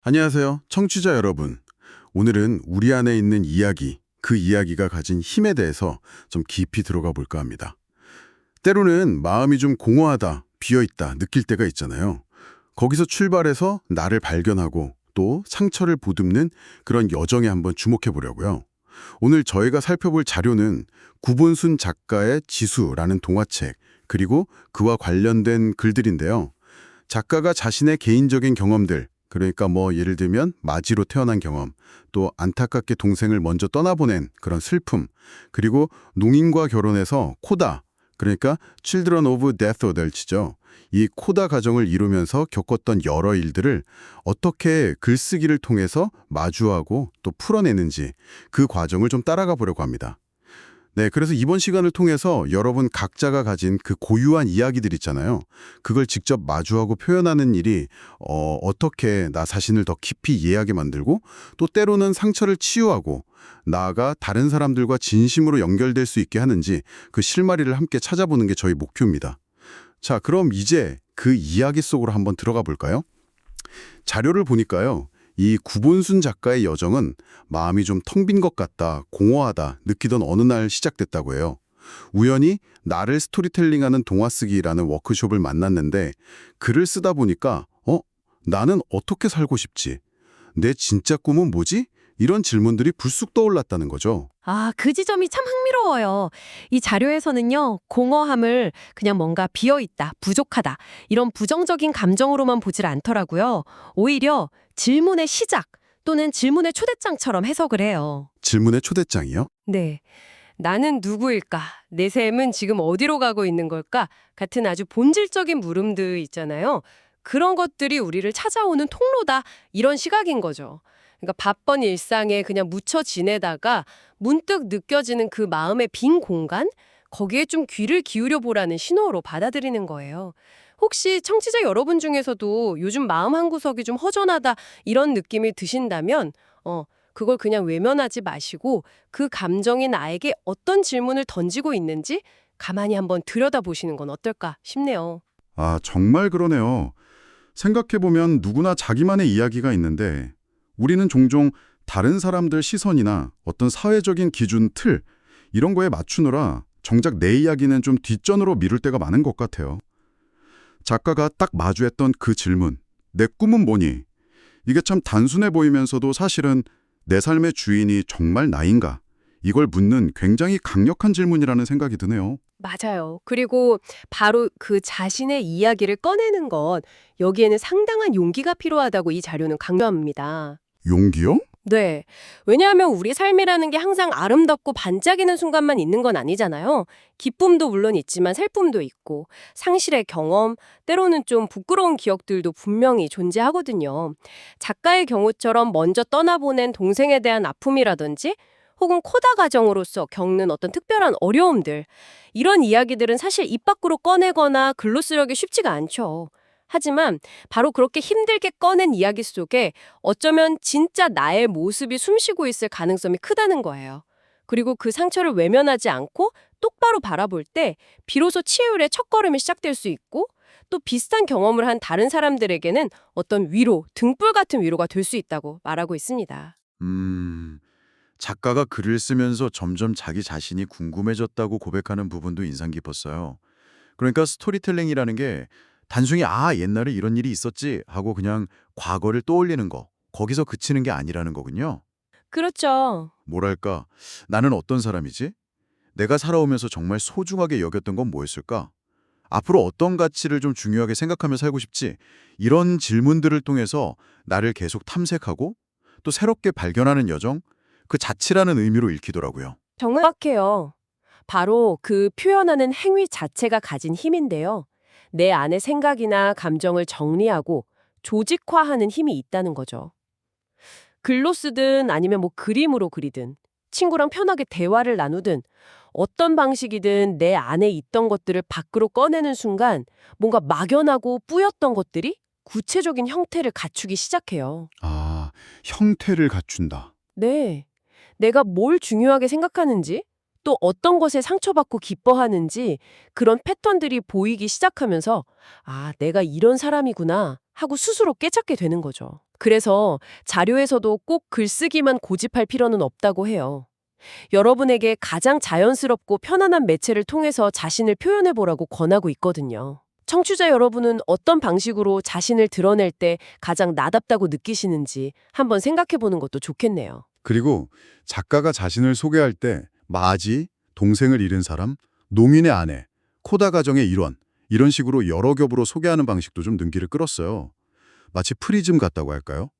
안녕하세요. 청취자 여러분. 오늘은 우리 안에 있는 이야기, 그 이야기가 가진 힘에 대해서 좀 깊이 들어가 볼까 합니다. 때로는 마음이 좀 공허하다, 비어있다 느낄 때가 있잖아요. 거기서 출발해서 나를 발견하고 또 상처를 보듬는 그런 여정에 한번 주목해 보려고요. 오늘 저희가 살펴볼 자료는 구본순 작가의 지수라는 동화책, 그리고 그와 관련된 글들인데요. 작가가 자신의 개인적인 경험들, 그러니까 예를 들면 마지로 태어난 경험, 또 안타깝게 동생을 먼저 떠나보낸 그런 슬픔, 그리고 농인과 결혼해서 코다, 그러니까 Children of Death Adults죠. 이 코다 가정을 이루면서 겪었던 여러 일들을 어떻게 글쓰기를 통해서 마주하고 또 풀어내는지 그 과정을 좀 따라가 보려고 합니다. 네, 그래서 이번 시간을 통해서 여러분 각자가 가진 그 고유한 이야기들 있잖아요. 그걸 직접 마주하고 표현하는 일이 어떻게 나 자신을 더 깊이 이해하게 만들고 또 때로는 상처를 치유하고 나아가 다른 사람들과 진심으로 연결될 수 있게 하는지 그 실마리를 함께 찾아보는 게 저희 목표입니다. 자, 그럼 이제 그 이야기 속으로 한번 들어가 볼까요? 자료를 보니까요. 이 구본순 작가의 여정은 마음이 좀 텅 빈 것 같다, 공허하다 느끼던 어느 날 시작됐다고 해요. 우연히 나를 스토리텔링하는 동화 쓰기라는 워크숍을 만났는데 글을 쓰다 보니까 나는 어떻게 살고 싶지? 내 진짜 꿈은 뭐지? 이런 질문들이 불쑥 떠올랐다는 거죠. 아, 그 지점이 참 흥미로워요. 이 자료에서는요, 공허함을 그냥 뭔가 비어있다, 부족하다, 이런 부정적인 감정으로만 보질 않더라고요. 오히려 질문의 시작 또는 질문의 초대장처럼 해석을 해요. 질문의 초대장이요? 네. 나는 누구일까? 내 삶은 지금 어디로 가고 있는 걸까? 같은 아주 본질적인 물음들 있잖아요. 그런 것들이 우리를 찾아오는 통로다. 이런 시각인 거죠. 그러니까 바쁜 일상에 그냥 묻혀 지내다가 문득 느껴지는 그 마음의 빈 공간? 거기에 좀 귀를 기울여 보라는 신호로 받아들이는 거예요. 혹시 청취자 여러분 중에서도 요즘 마음 한구석이 좀 허전하다 이런 느낌이 드신다면 그걸 그냥 외면하지 마시고 그 감정이 나에게 어떤 질문을 던지고 있는지 가만히 한번 들여다보시는 건 어떨까 싶네요. 아, 정말 그러네요. 생각해보면 누구나 자기만의 이야기가 있는데 우리는 종종 다른 사람들 시선이나 어떤 사회적인 기준, 틀 이런 거에 맞추느라 정작 내 이야기는 좀 뒷전으로 미룰 때가 많은 것 같아요. 작가가 딱 마주했던 그 질문, 내 꿈은 뭐니? 이게 참 단순해 보이면서도 사실은 내 삶의 주인이 정말 나인가? 이걸 묻는 굉장히 강력한 질문이라는 생각이 드네요. 맞아요. 그리고 바로 그 자신의 이야기를 꺼내는 것, 여기에는 상당한 용기가 필요하다고 이 자료는 강조합니다. 용기요? 네. 왜냐하면 우리 삶이라는 게 항상 아름답고 반짝이는 순간만 있는 건 아니잖아요. 기쁨도 물론 있지만 슬픔도 있고, 상실의 경험, 때로는 좀 부끄러운 기억들도 분명히 존재하거든요. 작가의 경우처럼 먼저 떠나보낸 동생에 대한 아픔이라든지, 혹은 코다 가정으로서 겪는 어떤 특별한 어려움들, 이런 이야기들은 사실 입 밖으로 꺼내거나 글로 쓰려기 쉽지가 않죠. 하지만 바로 그렇게 힘들게 꺼낸 이야기 속에 어쩌면 진짜 나의 모습이 숨쉬고 있을 가능성이 크다는 거예요. 그리고 그 상처를 외면하지 않고 똑바로 바라볼 때 비로소 치유의 첫걸음이 시작될 수 있고 또 비슷한 경험을 한 다른 사람들에게는 어떤 위로, 등불 같은 위로가 될 수 있다고 말하고 있습니다. 작가가 글을 쓰면서 점점 자기 자신이 궁금해졌다고 고백하는 부분도 인상 깊었어요. 그러니까 스토리텔링이라는 게 단순히 옛날에 이런 일이 있었지 하고 그냥 과거를 떠올리는 거, 거기서 그치는 게 아니라는 거군요. 그렇죠. 뭐랄까, 나는 어떤 사람이지? 내가 살아오면서 정말 소중하게 여겼던 건 뭐였을까? 앞으로 어떤 가치를 좀 중요하게 생각하며 살고 싶지? 이런 질문들을 통해서 나를 계속 탐색하고 또 새롭게 발견하는 여정? 그 자치라는 의미로 읽히더라고요. 정확해요. 바로 그 표현하는 행위 자체가 가진 힘인데요. 내 안의 생각이나 감정을 정리하고 조직화하는 힘이 있다는 거죠. 글로 쓰든 아니면 그림으로 그리든 친구랑 편하게 대화를 나누든 어떤 방식이든 내 안에 있던 것들을 밖으로 꺼내는 순간 뭔가 막연하고 뿌였던 것들이 구체적인 형태를 갖추기 시작해요. 아, 형태를 갖춘다. 네. 내가 뭘 중요하게 생각하는지, 또 어떤 것에 상처받고 기뻐하는지 그런 패턴들이 보이기 시작하면서 내가 이런 사람이구나 하고 스스로 깨닫게 되는 거죠. 그래서 자료에서도 꼭 글쓰기만 고집할 필요는 없다고 해요. 여러분에게 가장 자연스럽고 편안한 매체를 통해서 자신을 표현해보라고 권하고 있거든요. 청취자 여러분은 어떤 방식으로 자신을 드러낼 때 가장 나답다고 느끼시는지 한번 생각해보는 것도 좋겠네요. 그리고 작가가 자신을 소개할 때 마지, 동생을 잃은 사람, 농인의 아내, 코다 가정의 일원 이런 식으로 여러 겹으로 소개하는 방식도 좀 눈길을 끌었어요. 마치 프리즘 같다고 할까요?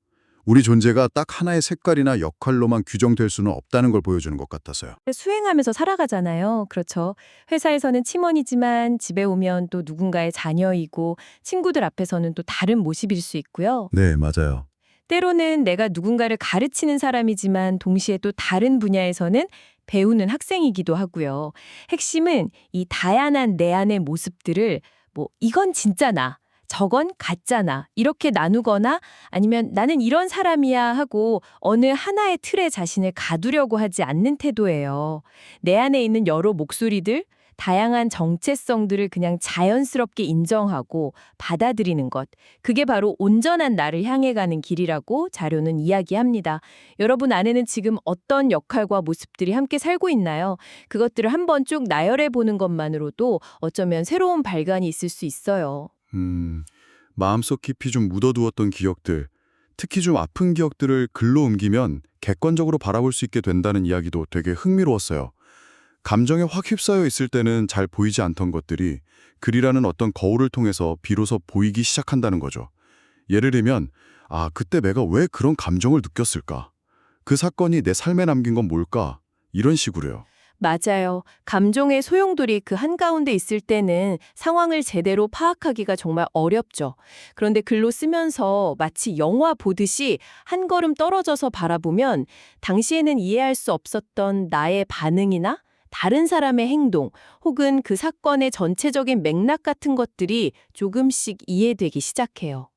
우리 존재가 딱 하나의 색깔이나 역할로만 규정될 수는 없다는 걸 보여주는 것 같아서요. 수행하면서 살아가잖아요. 그렇죠. 회사에서는 팀원이지만 집에 오면 또 누군가의 자녀이고 친구들 앞에서는 또 다른 모습일 수 있고요. 네, 맞아요. 때로는 내가 누군가를 가르치는 사람이지만 동시에 또 다른 분야에서는 배우는 학생이기도 하고요. 핵심은 이 다양한 내 안의 모습들을 이건 진짜 나, 저건 가짜 나 이렇게 나누거나 아니면 나는 이런 사람이야 하고 어느 하나의 틀에 자신을 가두려고 하지 않는 태도예요. 내 안에 있는 여러 목소리들, 다양한 정체성들을 그냥 자연스럽게 인정하고 받아들이는 것. 그게 바로 온전한 나를 향해 가는 길이라고 자료는 이야기합니다. 여러분 안에는 지금 어떤 역할과 모습들이 함께 살고 있나요? 그것들을 한번 쭉 나열해 보는 것만으로도 어쩌면 새로운 발견이 있을 수 있어요. 마음속 깊이 좀 묻어두었던 기억들, 특히 좀 아픈 기억들을 글로 옮기면 객관적으로 바라볼 수 있게 된다는 이야기도 되게 흥미로웠어요. 감정에 확 휩싸여 있을 때는 잘 보이지 않던 것들이 글이라는 어떤 거울을 통해서 비로소 보이기 시작한다는 거죠. 예를 들면, 그때 내가 왜 그런 감정을 느꼈을까? 그 사건이 내 삶에 남긴 건 뭘까? 이런 식으로요. 맞아요. 감정의 소용돌이 그 한가운데 있을 때는 상황을 제대로 파악하기가 정말 어렵죠. 그런데 글로 쓰면서 마치 영화 보듯이 한 걸음 떨어져서 바라보면 당시에는 이해할 수 없었던 나의 반응이나 다른 사람의 행동 혹은 그 사건의 전체적인 맥락 같은 것들이 조금씩 이해되기 시작해요.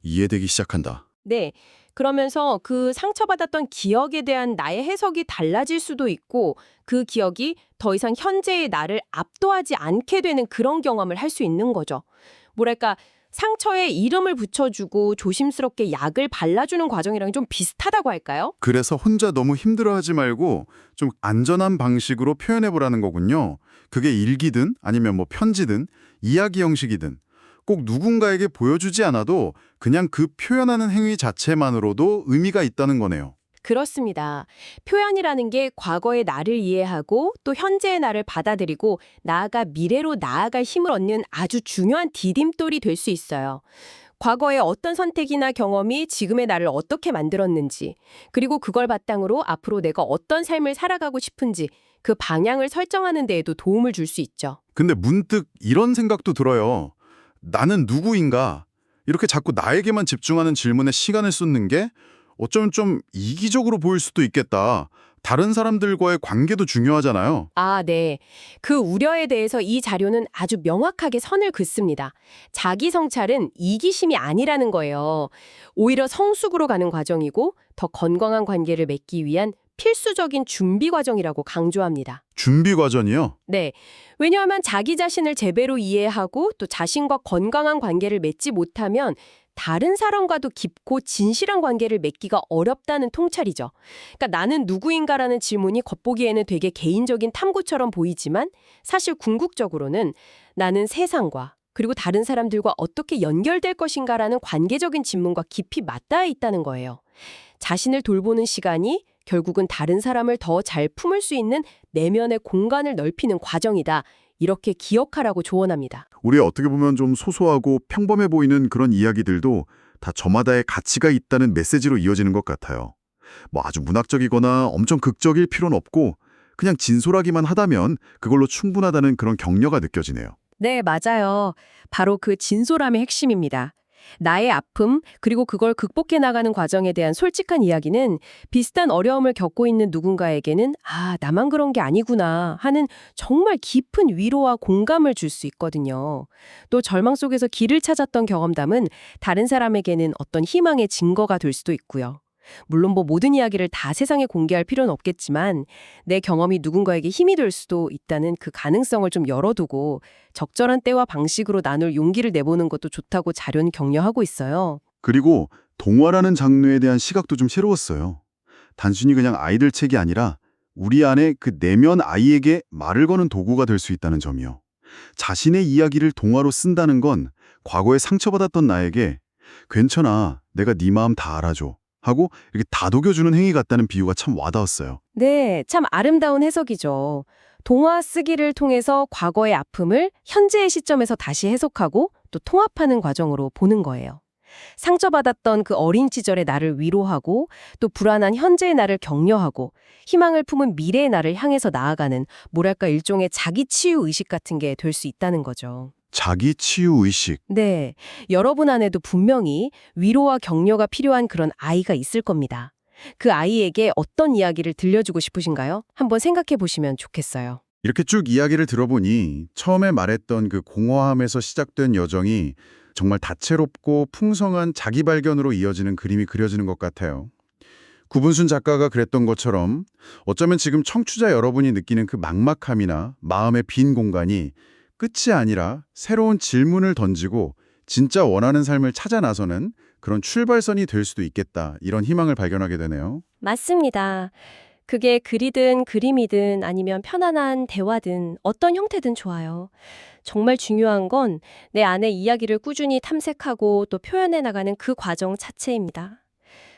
이해되기 시작한다. 네. 그러면서 그 상처받았던 기억에 대한 나의 해석이 달라질 수도 있고 그 기억이 더 이상 현재의 나를 압도하지 않게 되는 그런 경험을 할 수 있는 거죠. 뭐랄까 상처에 이름을 붙여주고 조심스럽게 약을 발라주는 과정이랑 좀 비슷하다고 할까요? 그래서 혼자 너무 힘들어하지 말고 좀 안전한 방식으로 표현해보라는 거군요. 그게 일기든 아니면 편지든 이야기 형식이든 꼭 누군가에게 보여주지 않아도 그냥 그 표현하는 행위 자체만으로도 의미가 있다는 거네요. 그렇습니다. 표현이라는 게 과거의 나를 이해하고 또 현재의 나를 받아들이고 나아가 미래로 나아갈 힘을 얻는 아주 중요한 디딤돌이 될 수 있어요. 과거의 어떤 선택이나 경험이 지금의 나를 어떻게 만들었는지, 그리고 그걸 바탕으로 앞으로 내가 어떤 삶을 살아가고 싶은지 그 방향을 설정하는 데에도 도움을 줄 수 있죠. 근데 문득 이런 생각도 들어요. 나는 누구인가? 이렇게 자꾸 나에게만 집중하는 질문에 시간을 쏟는 게 어쩌면 좀 이기적으로 보일 수도 있겠다. 다른 사람들과의 관계도 중요하잖아요. 네. 그 우려에 대해서 이 자료는 아주 명확하게 선을 긋습니다. 자기 성찰은 이기심이 아니라는 거예요. 오히려 성숙으로 가는 과정이고 더 건강한 관계를 맺기 위한 필수적인 준비 과정이라고 강조합니다. 준비 과정이요? 네. 왜냐하면 자기 자신을 제대로 이해하고 또 자신과 건강한 관계를 맺지 못하면 다른 사람과도 깊고 진실한 관계를 맺기가 어렵다는 통찰이죠. 그러니까 나는 누구인가라는 질문이 겉보기에는 되게 개인적인 탐구처럼 보이지만 사실 궁극적으로는 나는 세상과 그리고 다른 사람들과 어떻게 연결될 것인가라는 관계적인 질문과 깊이 맞닿아 있다는 거예요. 자신을 돌보는 시간이 결국은 다른 사람을 더 잘 품을 수 있는 내면의 공간을 넓히는 과정이다. 이렇게 기억하라고 조언합니다. 우리 어떻게 보면 좀 소소하고 평범해 보이는 그런 이야기들도 다 저마다의 가치가 있다는 메시지로 이어지는 것 같아요. 아주 문학적이거나 엄청 극적일 필요는 없고 그냥 진솔하기만 하다면 그걸로 충분하다는 그런 격려가 느껴지네요. 네, 맞아요. 바로 그 진솔함의 핵심입니다. 나의 아픔, 그리고 그걸 극복해 나가는 과정에 대한 솔직한 이야기는 비슷한 어려움을 겪고 있는 누군가에게는 나만 그런 게 아니구나 하는 정말 깊은 위로와 공감을 줄 수 있거든요. 또 절망 속에서 길을 찾았던 경험담은 다른 사람에게는 어떤 희망의 증거가 될 수도 있고요. 물론 모든 이야기를 다 세상에 공개할 필요는 없겠지만 내 경험이 누군가에게 힘이 될 수도 있다는 그 가능성을 좀 열어두고 적절한 때와 방식으로 나눌 용기를 내보는 것도 좋다고 자료는 격려하고 있어요. 그리고 동화라는 장르에 대한 시각도 좀 새로웠어요. 단순히 그냥 아이들 책이 아니라 우리 안에 그 내면 아이에게 말을 거는 도구가 될 수 있다는 점이요. 자신의 이야기를 동화로 쓴다는 건 과거에 상처받았던 나에게 괜찮아, 내가 네 마음 다 알아줘 하고 이렇게 다독여주는 행위 같다는 비유가 참 와닿았어요. 네, 참 아름다운 해석이죠. 동화 쓰기를 통해서 과거의 아픔을 현재의 시점에서 다시 해석하고 또 통합하는 과정으로 보는 거예요. 상처받았던 그 어린 시절의 나를 위로하고 또 불안한 현재의 나를 격려하고 희망을 품은 미래의 나를 향해서 나아가는 뭐랄까 일종의 자기 치유 의식 같은 게 될 수 있다는 거죠. 자기 치유 의식. 네, 여러분 안에도 분명히 위로와 격려가 필요한 그런 아이가 있을 겁니다. 그 아이에게 어떤 이야기를 들려주고 싶으신가요? 한번 생각해 보시면 좋겠어요. 이렇게 쭉 이야기를 들어보니 처음에 말했던 그 공허함에서 시작된 여정이 정말 다채롭고 풍성한 자기 발견으로 이어지는 그림이 그려지는 것 같아요. 구분순 작가가 그랬던 것처럼 어쩌면 지금 청취자 여러분이 느끼는 그 막막함이나 마음의 빈 공간이 끝이 아니라 새로운 질문을 던지고 진짜 원하는 삶을 찾아 나서는 그런 출발선이 될 수도 있겠다, 이런 희망을 발견하게 되네요. 맞습니다. 그게 글이든 그림이든 아니면 편안한 대화든 어떤 형태든 좋아요. 정말 중요한 건 내 안의 이야기를 꾸준히 탐색하고 또 표현해 나가는 그 과정 자체입니다.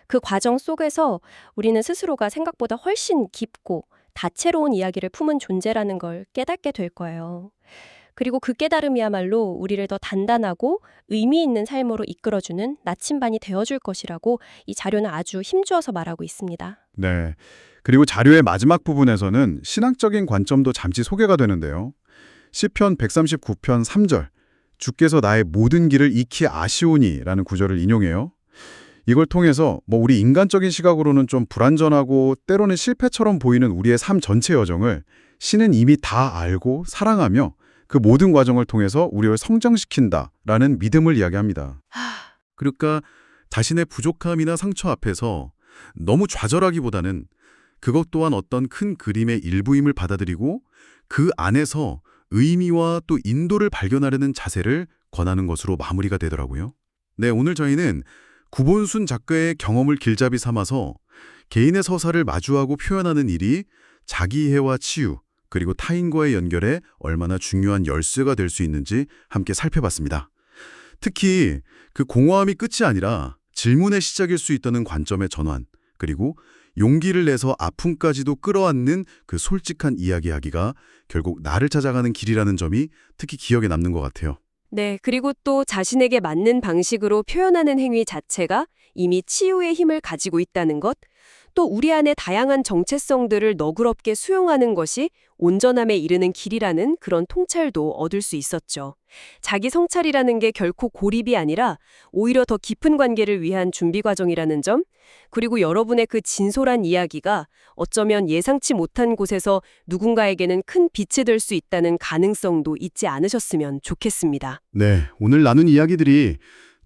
그 과정 속에서 우리는 스스로가 생각보다 훨씬 깊고 다채로운 이야기를 품은 존재라는 걸 깨닫게 될 거예요. 그리고 그 깨달음이야말로 우리를 더 단단하고 의미 있는 삶으로 이끌어주는 나침반이 되어줄 것이라고 이 자료는 아주 힘주어서 말하고 있습니다. 네. 그리고 자료의 마지막 부분에서는 신학적인 관점도 잠시 소개가 되는데요. 시편 139편 3절, 주께서 나의 모든 길을 익히 아시오니라는 구절을 인용해요. 이걸 통해서 우리 인간적인 시각으로는 좀 불완전하고 때로는 실패처럼 보이는 우리의 삶 전체 여정을 신은 이미 다 알고 사랑하며 그 모든 과정을 통해서 우리를 성장시킨다라는 믿음을 이야기합니다. 그러니까 자신의 부족함이나 상처 앞에서 너무 좌절하기보다는 그것 또한 어떤 큰 그림의 일부임을 받아들이고 그 안에서 의미와 또 인도를 발견하려는 자세를 권하는 것으로 마무리가 되더라고요. 네, 오늘 저희는 구본순 작가의 경험을 길잡이 삼아서 개인의 서사를 마주하고 표현하는 일이 자기이해와 치유, 그리고 타인과의 연결에 얼마나 중요한 열쇠가 될 수 있는지 함께 살펴봤습니다. 특히 그 공허함이 끝이 아니라 질문의 시작일 수 있다는 관점의 전환, 그리고 용기를 내서 아픔까지도 끌어안는 그 솔직한 이야기하기가 결국 나를 찾아가는 길이라는 점이 특히 기억에 남는 것 같아요. 네, 그리고 또 자신에게 맞는 방식으로 표현하는 행위 자체가 이미 치유의 힘을 가지고 있다는 것, 또 우리 안의 다양한 정체성들을 너그럽게 수용하는 것이 온전함에 이르는 길이라는 그런 통찰도 얻을 수 있었죠. 자기 성찰이라는 게 결코 고립이 아니라 오히려 더 깊은 관계를 위한 준비 과정이라는 점, 그리고 여러분의 그 진솔한 이야기가 어쩌면 예상치 못한 곳에서 누군가에게는 큰 빛이 될 수 있다는 가능성도 잊지 않으셨으면 좋겠습니다. 네, 오늘 나눈 이야기들이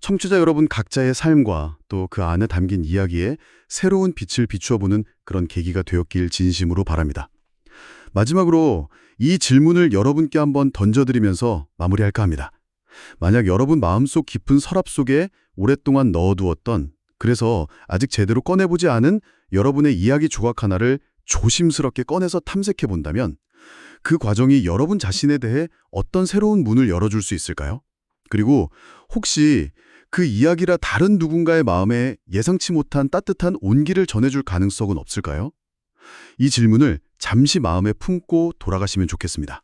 청취자 여러분 각자의 삶과 또 그 안에 담긴 이야기에 새로운 빛을 비추어보는 그런 계기가 되었길 진심으로 바랍니다. 마지막으로 이 질문을 여러분께 한번 던져드리면서 마무리할까 합니다. 만약 여러분 마음속 깊은 서랍 속에 오랫동안 넣어두었던, 그래서 아직 제대로 꺼내보지 않은 여러분의 이야기 조각 하나를 조심스럽게 꺼내서 탐색해 본다면 그 과정이 여러분 자신에 대해 어떤 새로운 문을 열어줄 수 있을까요? 그리고 혹시 그 이야기라 다른 누군가의 마음에 예상치 못한 따뜻한 온기를 전해줄 가능성은 없을까요? 이 질문을 잠시 마음에 품고 돌아가시면 좋겠습니다.